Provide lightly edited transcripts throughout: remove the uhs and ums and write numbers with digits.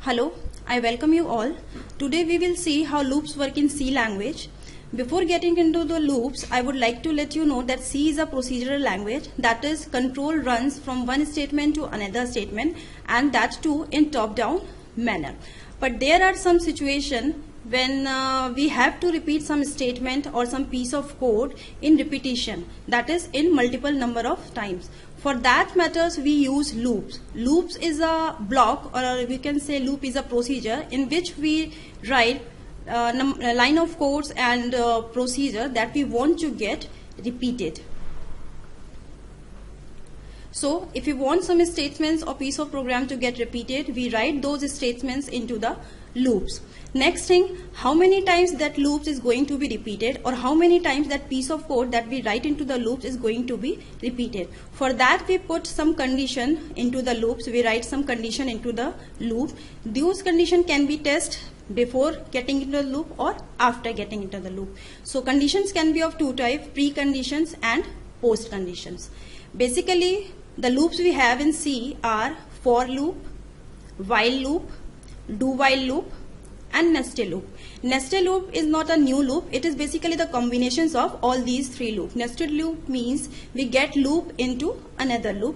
Hello, I welcome you all. Today we will see how loops work in C language. Before getting into the loops, I would like to let you know that C is a procedural language, that is, control runs from one statement to another statement, and that too in top-down manner. But there are some situations when we have to repeat some statement or some piece of code in repetition, that is in multiple number of times. For that matters we use loops. Loops is a block, or we can say loop is a procedure in which we write a line of codes and procedure that we want to get repeated. So if we want some statements or piece of program to get repeated, we write those statements into the loops. Next thing, how many times that loops is going to be repeated, or how many times that piece of code that we write into the loops is going to be repeated. For that we put some condition into the loops. We write some condition into the loop. Those condition can be tested before getting into the loop or after getting into the loop. So conditions can be of two types: pre-conditions and post-conditions. Basically the loops we have in C are for loop, while loop, do while loop, and nested loop. Nested loop is not a new loop, it is basically the combinations of all these three loops. Nested loop means we get loop into another loop.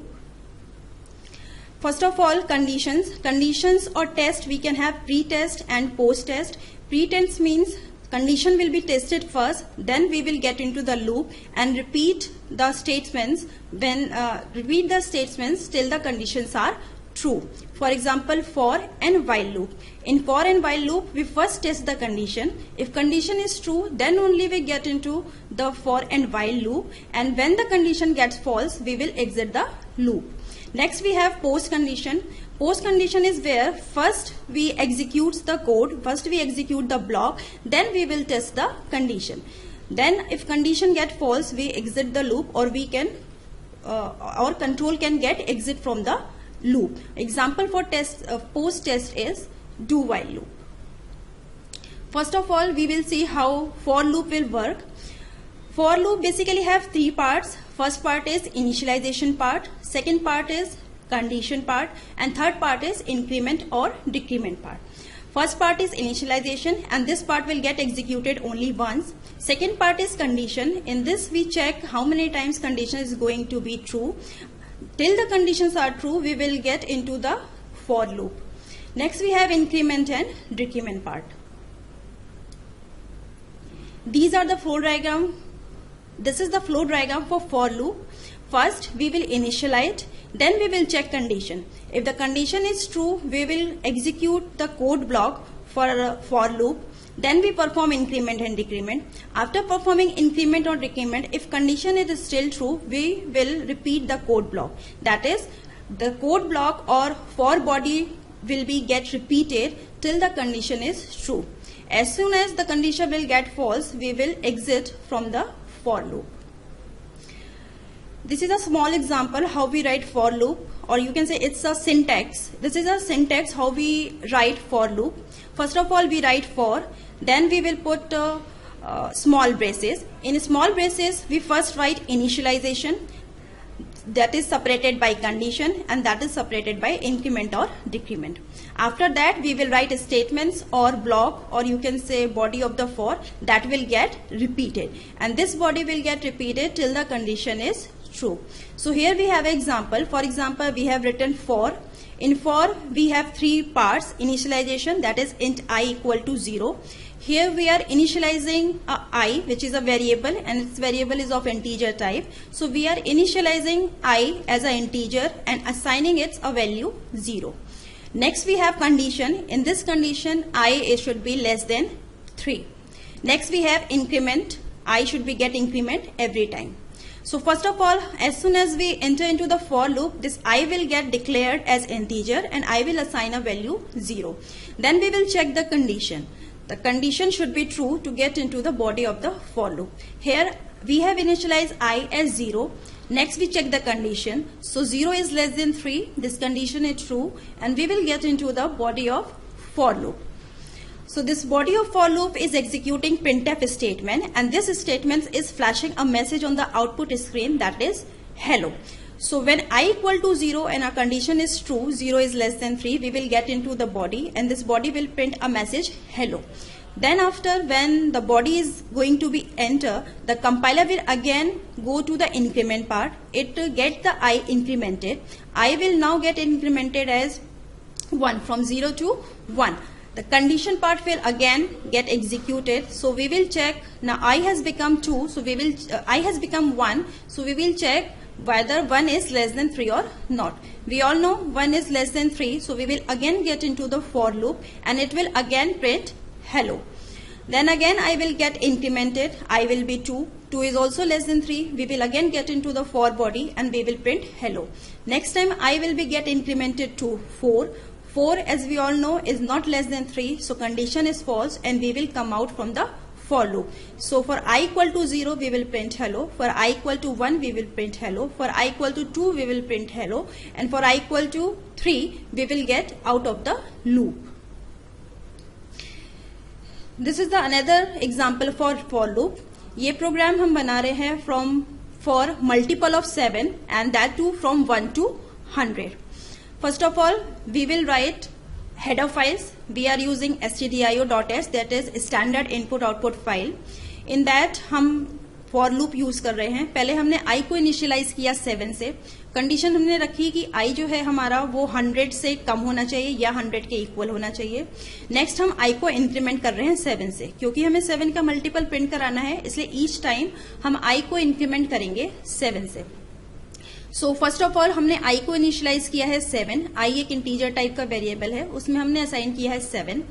First of all, conditions. Conditions or test, we can have pre-test and post-test. Pre-test means condition will be tested first, then we will get into the loop and repeat the statements till the conditions are true. For example, for and while loop. In for and while loop, we first test the condition. If condition is true, then only we get into the for and while loop, and when the condition gets false, we will exit the loop. Next we have post condition. Post condition is where first we execute the code, first we execute the block, then we will test the condition. Then if condition get false, we exit the loop, or we can our control can get exit from the loop. Example for post test is do while loop. First of all, we will see how for loop will work. For loop basically have three parts. First part is initialization part, second part is condition part, and third part is increment or decrement part. First part is initialization, and this part will get executed only once. Second part is condition. In this we check how many times condition is going to be true. Till the conditions are true, we will get into the for loop. Next we have increment and decrement part. These are the flow diagram. This is the flow diagram for loop. First we will initialize, then we will check condition. If the condition is true, we will execute the code block for loop. Then we perform increment and decrement. After performing increment or decrement, if condition is still true, we will repeat the code block. That is, the code block or for body will be get repeated till the condition is true. As soon as the condition will get false, we will exit from the for loop. This is a small example how we write for loop, or you can say it's a syntax. This is a syntax how we write for loop. First of all, we write for, then we will put small braces. In small braces, we first write initialization, that is separated by condition, and that is separated by increment or decrement. After that, we will write statements or block, or you can say body of the for, that will get repeated, and this body will get repeated till the condition is true. So here we have example. For example, we have written for. In for we have three parts. Initialization, that is int I equal to 0. Here we are initializing I, which is a variable, and its variable is of integer type. So we are initializing I as an integer and assigning it a value 0. Next we have condition. In this condition, I should be less than 3. Next we have increment. I should be get increment every time. So first of all, as soon as we enter into the for loop, this I will get declared as integer and I will assign a value 0. Then we will check the condition. The condition should be true to get into the body of the for loop. Here we have initialized I as 0. Next we check the condition. So 0 is less than 3. This condition is true, and we will get into the body of for loop. So this body of for loop is executing printf statement, and this statement is flashing a message on the output screen, that is hello. So when I equal to 0 and our condition is true, 0 is less than 3, we will get into the body and this body will print a message hello. Then after, when the body is going to be enter, the compiler will again go to the increment part. It get the I incremented. I will now get incremented as 1 from 0 to 1. The condition part will again get executed. So we will check, now I has become 2, so we will I has become 1, so we will check whether 1 is less than 3 or not. We all know 1 is less than 3, so we will again get into the for loop and it will again print hello. Then again I will get incremented, I will be 2, 2 is also less than 3, we will again get into the for body and we will print hello. Next time I will be get incremented to 4, 4 as we all know is not less than 3, so condition is false and we will come out from the for loop. So for I equal to 0 we will print hello, for I equal to 1 we will print hello, for I equal to 2 we will print hello, and for I equal to 3 we will get out of the loop. This is the another example for loop. ये programme हम बना रहे हैं for multiple of 7 and that too from 1 to 100. First of all, we will write header files. We are using stdio.h, that is standard input output file. In that हम for loop use कर रहे हैं. पहले हमने i को initialise किया 7 से. Condition हमने रखी कि i जो है हमारा वो 100 से कम होना चाहिए या 100 के इक्वल होना चाहिए. नेक्स्ट हम i को इंक्रीमेंट कर रहे हैं 7 से, क्योंकि हमें 7 का मल्टीपल प्रिंट कराना है, इसलिए ईच टाइम हम i को इंक्रीमेंट करेंगे 7 से. सो फर्स्ट ऑफ ऑल हमने i को इनिशियलाइज किया है 7. i एक इंटीजर टाइप का वेरिएबल है, उसमें हमने असाइन किया है 7.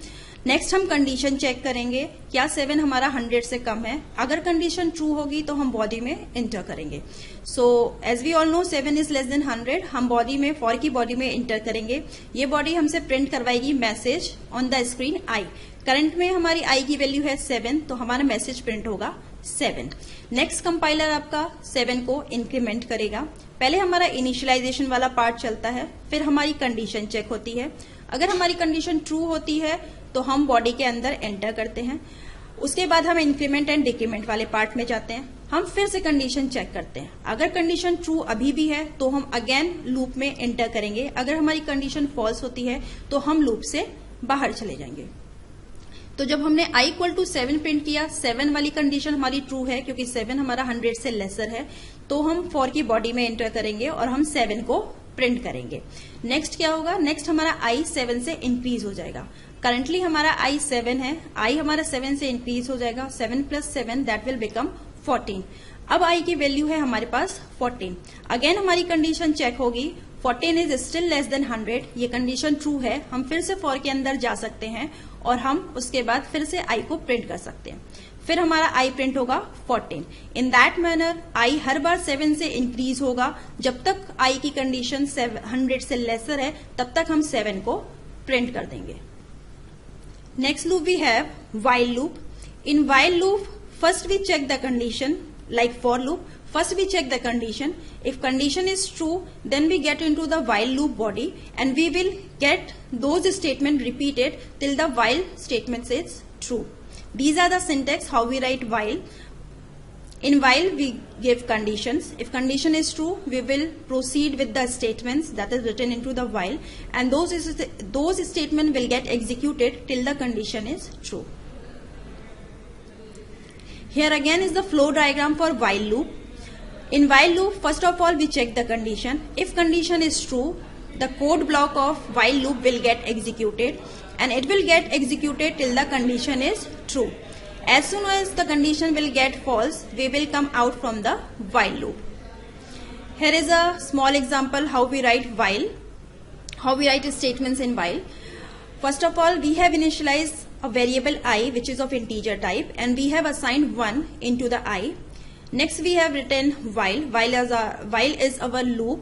नेक्स्ट हम कंडीशन चेक करेंगे, क्या 7 हमारा 100 से कम है. अगर कंडीशन ट्रू होगी तो हम बॉडी में इंटर करेंगे. So as we all know 7 is less than 100. हम बॉडी में फॉर की बॉडी में इंटर करेंगे. ये बॉडी हमसे प्रिंट करवाएगी message on the screen i. Current में हमारी i की वैल्यू है 7, तो हमारा मैसेज प्रिंट होगा 7. नेक्स्ट कंपाइलर आपका 7 को इंक्रीमेंट करेगा. पहले हमारा इनिशियलाइजेशन वाला पार्ट चलता है, फिर हमारी कंडीशन चेक होती है. अगर हमारी कंडीशन ट्रू होती है तो हम बॉडी के अंदर एंटर करते हैं. उसके बाद हम इंक्रीमेंट एंड डिक्रीमेंट वाले पार्ट में जाते हैं. हम फिर से कंडीशन चेक करते हैं. अगर कंडीशन ट्रू अभी भी है तो हम अगेन लूप में एंटर करेंगे. अगर हमारी कंडीशन फॉल्स होती है तो हम लूप से बाहर चले जाएंगे. तो जब हमने i इक्वल टू 7 प्रिंट किया, 7 वाली कंडीशन हमारी ट्रू है क्योंकि 7 हमारा 100 से लेसर है, तो हम फॉर की बॉडी में एंटर करेंगे और हम 7 को प्रिंट करेंगे. नेक्स्ट क्या होगा, नेक्स्ट हमारा i 7 से इंक्रीज हो जाएगा. करंटली हमारा i 7 है, i हमारा 7 से इंक्रीज हो जाएगा. 7 प्लस 7 दैट विल बिकम 14. अब i की वैल्यू है हमारे पास 14. अगेन हमारी कंडीशन चेक होगी, 14 इज स्टिल लेस देन 100. ये कंडीशन ट्रू है. हम फिर से फॉर के अंदर जा सकते हैं और हम उसके बाद फिर से i को प्रिंट कर सकते हैं. फिर हमारा i प्रिंट होगा 14. इन दैट मैनर i हर बार 7 से इंक्रीज होगा. जब तक i की कंडीशन 100 से लेसर है तब तक हम 7 को प्रिंट कर देंगे. Next loop we have while loop. In while loop, first we check the condition like for loop. First we check the condition. If condition is true, then we get into the while loop body and we will get those statements repeated till the while statement is true. These are the syntax how we write while. In while we give conditions. If condition is true, we will proceed with the statements that is written into the while, and those statements will get executed till the condition is true. Here again is the flow diagram for while loop. In while loop, first of all we check the condition. If condition is true, the code block of while loop will get executed and it will get executed till the condition is true. As soon as the condition will get false, we will come out from the while loop. Here is a small example how we write while, how we write statements in while. First of all, we have initialized a variable I which is of integer type and we have assigned 1 into the I. Next we have written while. While is our loop.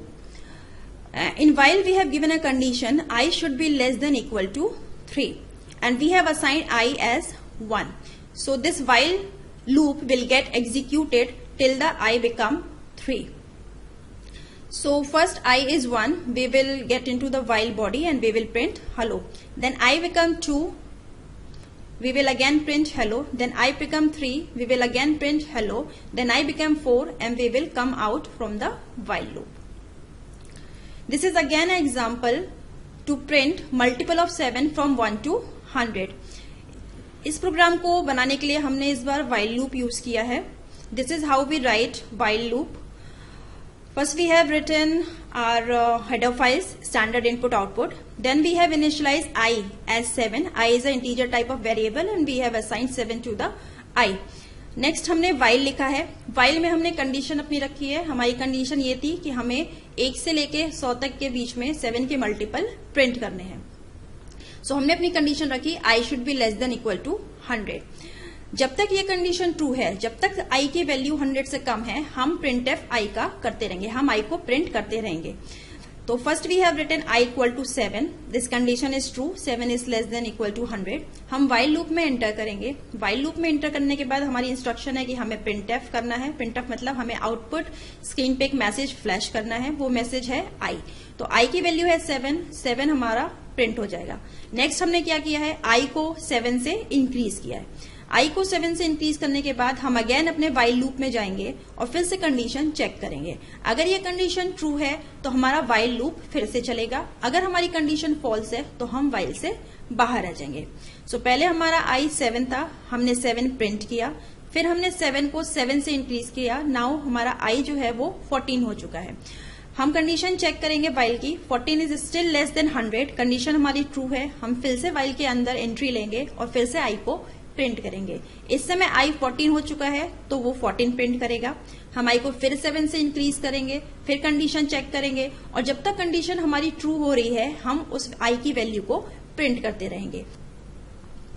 In while we have given a condition I should be less than equal to 3 and we have assigned I as 1. So this while loop will get executed till the I become 3. So first I is 1, we will get into the while body and we will print hello. Then I become 2, we will again print hello. Then I become 3, we will again print hello. Then I become 4 and we will come out from the while loop. This is again an example to print multiple of 7 from 1 to 100. इस programme को बनाने के लिए हमने इस बार while loop use किया है. This is how we write while loop. First we have written our header files, standard input output. Then we have initialized I as 7. I is an integer type of variable and we have assigned 7 to the I. Next हमने while लिखा है. while में हमने condition अपनी रखी है. हमारी condition ये थी कि हमें 1 से लेके 100 तक के बीच में 7 के मल्टीपल प्रिंट करने हैं. सो हमने अपनी कंडीशन रखी I should be less than equal to 100. जब तक ये कंडीशन ट्रू है, जब तक I की वैल्यू 100 से कम है, हम printf I का करते रहेंगे, हम I को प्रिंट करते रहेंगे. तो first we have written I equal to 7. This condition is true. 7 is less than equal to 100. हम while लूप में एंटर करेंगे. while लूप में एंटर करने के बाद हमारी इंस्ट्रक्शन है कि हमें printf करना है. printf मतलब हमें आउटपुट स्क्रीन पे एक मैसेज फ्लैश करना है. वो मैसेज है I. तो I की वैल्यू है 7. 7 हमारा प्रिंट हो जाएगा. नेक्स्ट हमने क्या किया है, I को 7 से इंक्रीज किया है. I को 7 से इंक्रीज करने के बाद हम अगेन अपने while लूप में जाएंगे और फिर से कंडीशन चेक करेंगे. अगर ये कंडीशन ट्रू है तो हमारा while लूप फिर से चलेगा. अगर हमारी कंडीशन फॉल्स है तो हम while से बाहर आ जाएंगे. सो पहले हमारा I 7 था, हमने 7 प्रिंट किया. फिर हमने 7 को 7 से इंक्रीज किया. नाउ हमारा I जो है वो 14 हो चुका है. हम कंडीशन चेक करेंगे while की. 14 is still less than 100. Condition हमारी ट्रू है. हम फिर से while के अंदर एंट्री लेंगे और फिर से I को प्रिंट करेंगे. इस समय I 14 हो चुका है तो वो 14 प्रिंट करेगा. हम I को फिर 7 से इंक्रीज करेंगे, फिर कंडीशन चेक करेंगे और जब तक कंडीशन हमारी ट्रू हो रही है हम उस I की वैल्यू को प्रिंट करते रहेंगे.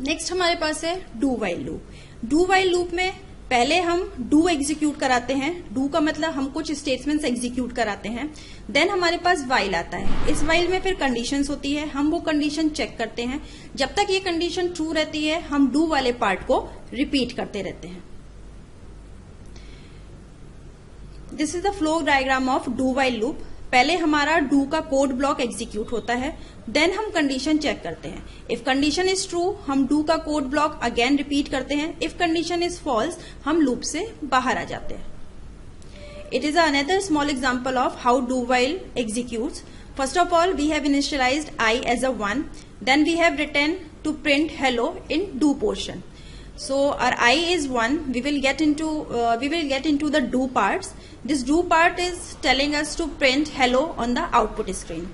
नेक्स्ट हमारे पास है do while loop. Do while loop में पहले हम डू एग्जीक्यूट कराते हैं. डू का मतलब हम कुछ स्टेटमेंट्स एग्जीक्यूट कराते हैं. देन हमारे पास वाइल आता है. इस वाइल में फिर कंडीशंस होती है. हम वो कंडीशन चेक करते हैं. जब तक ये कंडीशन ट्रू रहती है हम डू वाले पार्ट को रिपीट करते रहते हैं. This is the flow diagram of do while loop. पहले हमारा डू का कोड ब्लॉक एग्जीक्यूट होता है. देन हम कंडीशन चेक करते हैं. इफ कंडीशन इज ट्रू हम डू का कोड ब्लॉक अगेन रिपीट करते हैं. इफ कंडीशन इज फॉल्स हम लूप से बाहर आ जाते हैं. It is another small example of how do while executes. First of all, we have initialized I as a 1. Then we have written to print hello in do portion. So our I is 1. We will get into the do parts. This do part is telling us to print hello on the output screen.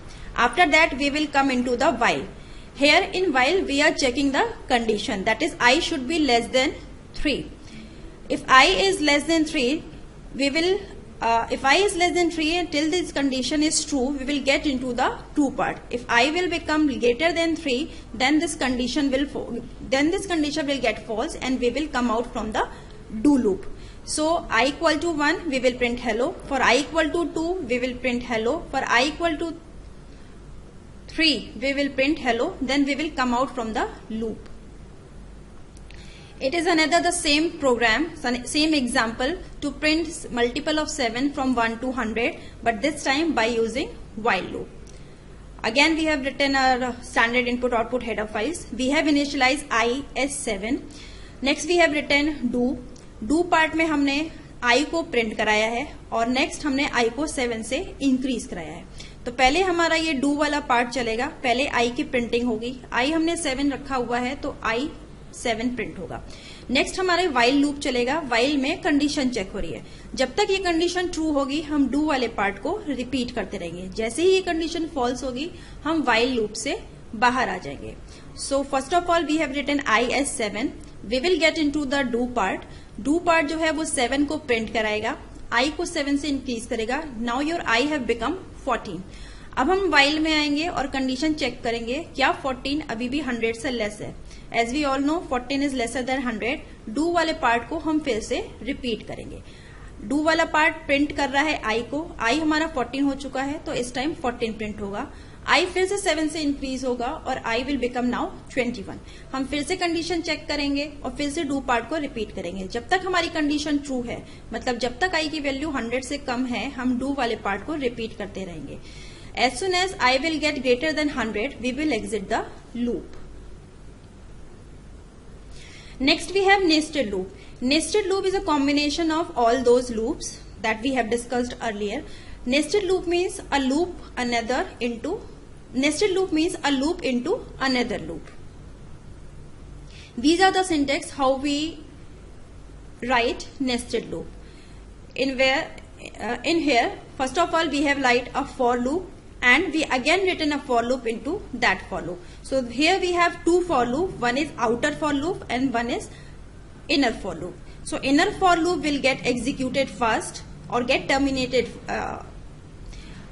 After that, we will come into the while. Here in while, we are checking the condition. That is, I should be less than 3. If I is less than 3, we will if I is less than 3 till this condition is true, we will get into the true part. If I will become greater than 3, then this condition will get false and we will come out from the do loop. So I equal to 1, we will print hello. For I equal to 2, we will print hello. For I equal to 3, we will print hello. Then we will come out from the loop. It is another the same program, same example to print multiple of 7 from 1 to 100, but this time by using while loop. Again we have written our standard input output header files. We have initialized I as 7. Next we have written do. Do part में हमने I को print कराया है और next हमने I को 7 से increase कराया है. तो पहले हमारा ये डू वाला पार्ट चलेगा. पहले I की प्रिंटिंग होगी. I हमने 7 रखा हुआ है तो I 7 प्रिंट होगा. नेक्स्ट हमारे वाइल लूप चलेगा. वाइल में कंडीशन चेक हो रही है. जब तक ये कंडीशन ट्रू होगी हम डू वाले पार्ट को रिपीट करते रहेंगे. जैसे ही ये कंडीशन फॉल्स होगी हम वाइल लूप से बाहर आ जाएंगे. So first of all we have written I as 7. We will get into the do part. Do part जो है वो 7 को प्रिंट कराएगा. आई को 7 से इंक्रीज करेगा. Now your I have become 14. अब हम वाइल में आएंगे और कंडीशन चेक करेंगे क्या 14 अभी भी 100 से लेस है. As we all know 14 is lesser than 100. Do वाले पार्ट को हम फिर से रिपीट करेंगे. डू वाला पार्ट प्रिंट कर रहा है आई को. आई हमारा 14 हो चुका है तो इस टाइम 14 प्रिंट होगा. आई फिर से 7 से इंक्रीज होगा और आई विल बिकम नाउ 21. हम फिर से कंडीशन चेक करेंगे और फिर से डू पार्ट को रिपीट करेंगे. जब तक हमारी कंडीशन ट्रू है, मतलब जब तक आई की वैल्यू 100 से कम है, हम डू वाले पार्ट को रिपीट करते रहेंगे. As soon as I will get greater than 100, we will exit the loop. Next we have nested loop. Nested loop is a combination of all those loops that we have discussed earlier. Nested loop means a loop into another loop. These are the syntax how we write nested loop. In here, first of all, we have write a for loop, and we again written a for loop into that for loop. So here we have two for loop. One is outer for loop and one is inner for loop. So inner for loop will get executed first or get terminated.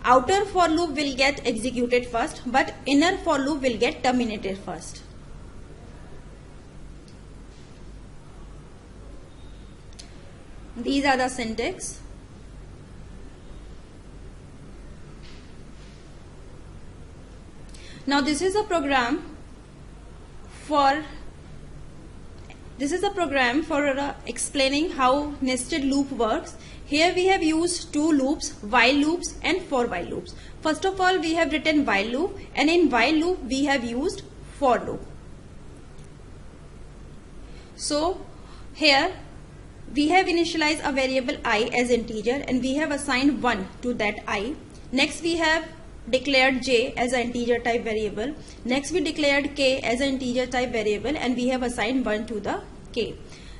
Outer for loop will get executed first, but inner for loop will get terminated first. These are the syntax. Now this is a program for explaining how nested loop works. Here we have used two loops, while loops and for while loops. First of all, we have written while loop, and in while loop we have used for loop. So here we have initialized a variable I as integer, and we have assigned 1 to that I. Next we have declared j as an integer type variable. Next we declared k as an integer type variable, and we have assigned 1 to the k.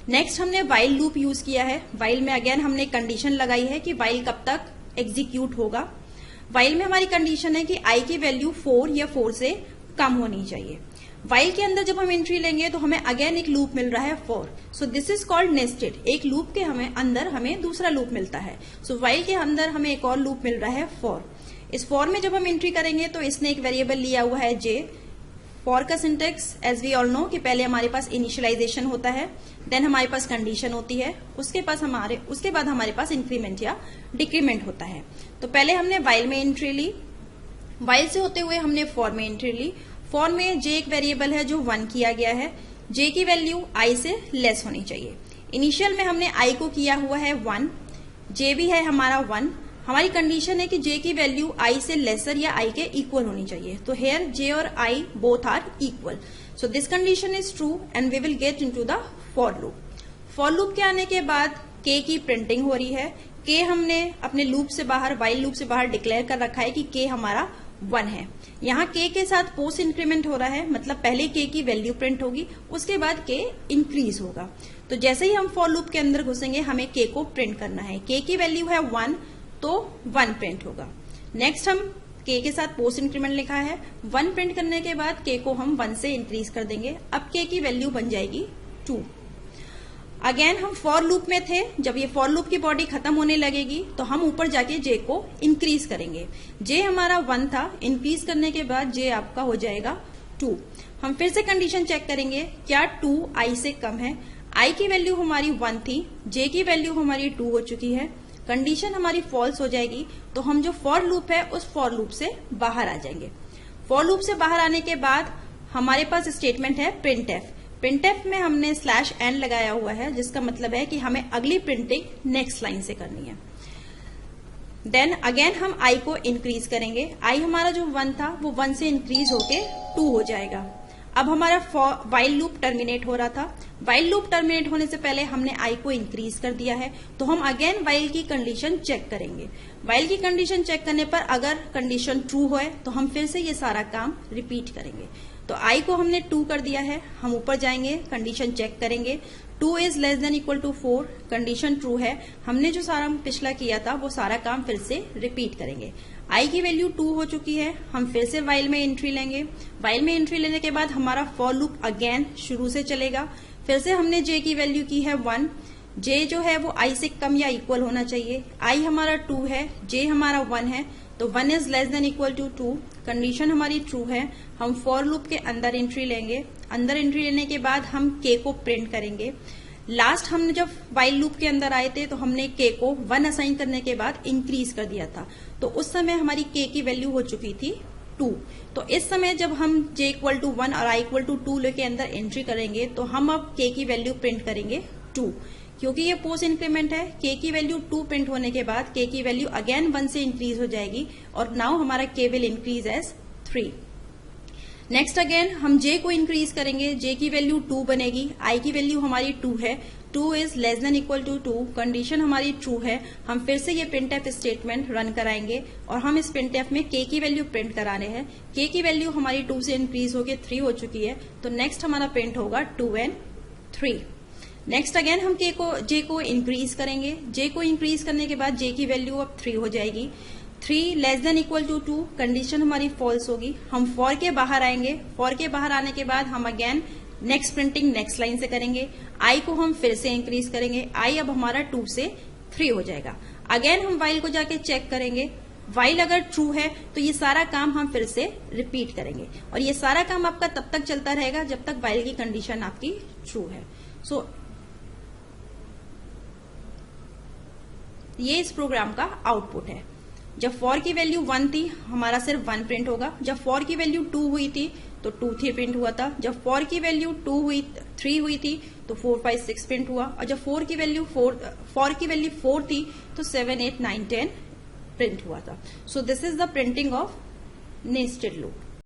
Next हमने while loop use किया है. While में again हमने condition लगाई है कि while कब तक एग्जीक्यूट होगा. वाइल में हमारी कंडीशन है कि आई की वैल्यू 4 या 4 से कम होनी चाहिए. वाइल के अंदर जब हम एंट्री लेंगे तो हमें अगेन एक लूप मिल रहा है for. So this is called nested. एक लूप के अंदर हमें दूसरा लूप मिलता है. सो वाइल के अंदर हमें एक और लूप मिल रहा है फॉर. इस फॉर में जब हम एंट्री करेंगे तो इसने एक वेरिएबल लिया हुआ है जे. फॉर का syntax as we all know कि पहले हमारे पास इनिशियलाइजेशन होता है, देन हमारे पास कंडीशन होती है, उसके बाद हमारे पास इंक्रीमेंट या डिक्रीमेंट होता है. तो पहले हमने वाइल में एंट्री ली, वाइल से होते हुए हमने फॉर में एंट्री ली. फॉर में जे एक वेरिएबल है जो 1 किया गया है. जे की वैल्यू आई से लेस होनी चाहिए. इनिशियल में हमने आई को किया हुआ है 1, जे भी है हमारा 1. हमारी कंडीशन है कि जे की वैल्यू आई से लेसर या आई के इक्वल होनी चाहिए. तो हेयर जे और I both are equal. So this condition is true and we will get into the for loop. For loop के आने के बाद के की प्रिंटिंग हो रही है. के हमने अपने लूप से बाहर, वाइल लूप से बाहर डिक्लेयर कर रखा है कि के हमारा 1 है. यहाँ के साथ पोस्ट इंक्रीमेंट हो रहा है, मतलब पहले के की वैल्यू प्रिंट होगी, उसके बाद के इंक्रीज होगा. तो जैसे ही हम फॉर लूप के अंदर घुसेंगे हमें के को प्रिंट करना है. के की वैल्यू है 1 तो 1 प्रिंट होगा. नेक्स्ट हम के साथ पोस्ट इंक्रीमेंट लिखा है. 1 प्रिंट करने के बाद के को हम 1 से इंक्रीज कर देंगे. अब के की वैल्यू बन जाएगी 2. अगेन हम फॉर लूप में थे. जब ये फॉर लूप की बॉडी खत्म होने लगेगी तो हम ऊपर जाके जे को इंक्रीज करेंगे. जे हमारा 1 था, इंक्रीज करने के बाद जे आपका हो जाएगा 2. हम फिर से कंडीशन चेक करेंगे क्या 2 आई से कम है. आई की वैल्यू हमारी 1 थी, जे की वैल्यू हमारी 2 हो चुकी है. कंडीशन हमारी फॉल्स हो जाएगी तो हम जो फॉर लूप है उस फॉर लूप से बाहर आ जाएंगे. फॉर लूप से बाहर आने के बाद हमारे पास स्टेटमेंट है प्रिंट एफ. प्रिंट एफ में हमने /n लगाया हुआ है, जिसका मतलब है कि हमें अगली प्रिंटिंग नेक्स्ट लाइन से करनी है. देन अगेन हम आई को इंक्रीज करेंगे. आई हमारा जो 1 था वो 1 से इंक्रीज होके 2 हो जाएगा. अब हमारा वाइल लूप टर्मिनेट हो रहा था. वाइल लूप टर्मिनेट होने से पहले हमने आई को इंक्रीज कर दिया है, तो हम अगेन वाइल की कंडीशन चेक करेंगे. वाइल की कंडीशन चेक करने पर अगर कंडीशन ट्रू है तो हम फिर से ये सारा काम रिपीट करेंगे. तो आई को हमने 2 कर दिया है. हम ऊपर जाएंगे, कंडीशन चेक करेंगे. 2 is less than equal to 4, condition true है. हमने जो सारा पिछला किया था वो सारा काम फिर से रिपीट करेंगे. आई की वैल्यू 2 हो चुकी है. हम फिर से वाइल में एंट्री लेंगे. वाइल में एंट्री लेने के बाद हमारा फॉर लूप अगेन शुरू से चलेगा. फिर से हमने जे की वैल्यू की है 1. जे जो है वो आई से कम या इक्वल होना चाहिए. आई हमारा 2 है, जे हमारा 1 है, तो 1 is less than equal to 2. Condition हमारी ट्रू है. हम फॉर लूप के अंदर एंट्री लेंगे. अंदर एंट्री लेने के बाद हम के को प्रिंट करेंगे. लास्ट हमने जब वाइल लूप के अंदर आए थे तो हमने के को 1 असाइन करने के बाद इंक्रीज कर दिया था. तो उस समय हमारी के की वैल्यू हो चुकी थी 2. तो इस समय जब हम जे इक्वल टू 1 और आई इक्वल टू 2 लेके अंदर एंट्री करेंगे तो हम अब के की वैल्यू प्रिंट करेंगे 2. क्योंकि ये पोस्ट इंक्रीमेंट है, के की वैल्यू 2 प्रिंट होने के बाद के की वैल्यू अगेन 1 से इंक्रीज हो जाएगी और नाउ हमारा K will increase as 3. Next again हम j को इंक्रीज करेंगे, j की वैल्यू 2 बनेगी, i की वैल्यू हमारी 2 है, 2 is less than equal to 2, condition हमारी ट्रू है। हम फिर से ये printf स्टेटमेंट रन कराएंगे और हम इस printf में k की वैल्यू प्रिंट करा रहे हैं। k की वैल्यू हमारी 2 से इंक्रीज होकर 3 हो चुकी है, तो नेक्स्ट हमारा प्रिंट होगा 2 and 3। नेक्स्ट अगेन हम j को इंक्रीज करेंगे, j को इंक्रीज करने के बाद j की वैल्यू अब 3 हो जाएगी, 3 less than equal to 2, condition हमारी फॉल्स होगी। हम फॉर के बाहर आएंगे, फॉर के बाहर आने के बाद हम again next printing next line से करेंगे, i को हम फिर से इंक्रीज करेंगे, i अब हमारा 2 से 3 हो जाएगा। अगेन हम while को जाके चेक करेंगे, while अगर ट्रू है तो ये सारा काम हम फिर से रिपीट करेंगे और ये सारा काम आपका तब तक चलता रहेगा जब तक while की कंडीशन आपकी ट्रू है। सो ये इस प्रोग्राम का आउटपुट है। जब फॉर की वैल्यू 1 थी हमारा सिर्फ 1 प्रिंट होगा, जब फॉर की वैल्यू 2 हुई थी तो 2 3 प्रिंट हुआ था, जब फॉर की वैल्यू 3 हुई थी तो 4 5 6 प्रिंट हुआ, और जब फॉर की वैल्यू 4 थी तो 7 8 9 10 प्रिंट हुआ था। So this is the printing of nested loop.